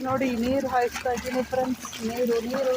ನೋಡಿ ನೀರು ಹಾಯಿಸ್ತಾ ಇದ್ದೀನಿ ಫ್ರೆಂಡ್ಸ್. ನೀರು ನೀರು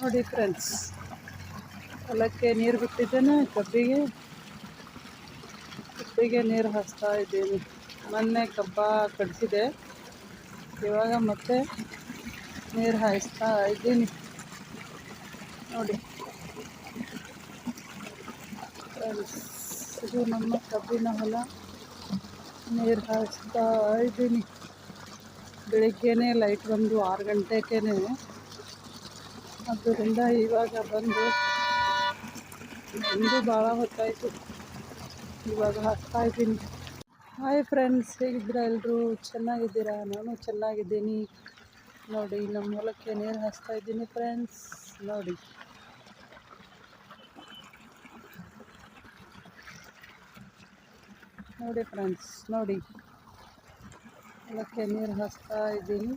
ನೋಡಿ ಫ್ರೆಂಡ್ಸ್, ಹೊಲಕ್ಕೆ ನೀರು ಬಿಟ್ಟಿದ್ದೇನೆ. ಕಬ್ಬಿಗೆ ನೀರು ಹಾಸ್ತಾ ಇದ್ದೀನಿ. ಮೊನ್ನೆ ಕಬ್ಬ ಕಡಿಸಿದೆ, ಇವಾಗ ಮತ್ತೆ ನೀರು ಹಾಯಿಸ್ತಾ ಇದ್ದೀನಿ. ನೋಡಿ ಫ್ರೆಂಡ್ಸ್, ಇದು ನಮ್ಮ ಕಬ್ಬಿನ ಹೊಲ. ನೀರು ಹಾಯಿಸ್ತಾ ಇದ್ದೀನಿ. ಬೆಳಿಗ್ಗೆನೇ ಲೈಟ್ ಬಂದು 6 ಗಂಟೆಗೇ, ಆದ್ದರಿಂದ ಇವಾಗ ಬಂದು ಭಾಳ ಹೊತ್ತಾಯಿತು. ಇವಾಗ ಹಾಕ್ತಾ ಇದ್ದೀನಿ. ಹಾಯ್ ಫ್ರೆಂಡ್ಸ್, ಹೇಗಿದ್ದೀರಾ ಎಲ್ಲರೂ? ಚೆನ್ನಾಗಿದ್ದೀರಾ? ನಾನು ಚೆನ್ನಾಗಿದ್ದೀನಿ. ನೋಡಿ ನಮ್ಮ ಹೊಲಕ್ಕೆ ನೀರು ಹಾಸ್ತಾ ಇದ್ದೀನಿ ಫ್ರೆಂಡ್ಸ್. ನೋಡಿ ಫ್ರೆಂಡ್ಸ್, ನೋಡಿ ಹೊಲಕ್ಕೆ ನೀರು ಹಾಸ್ತಾ ಇದ್ದೀನಿ.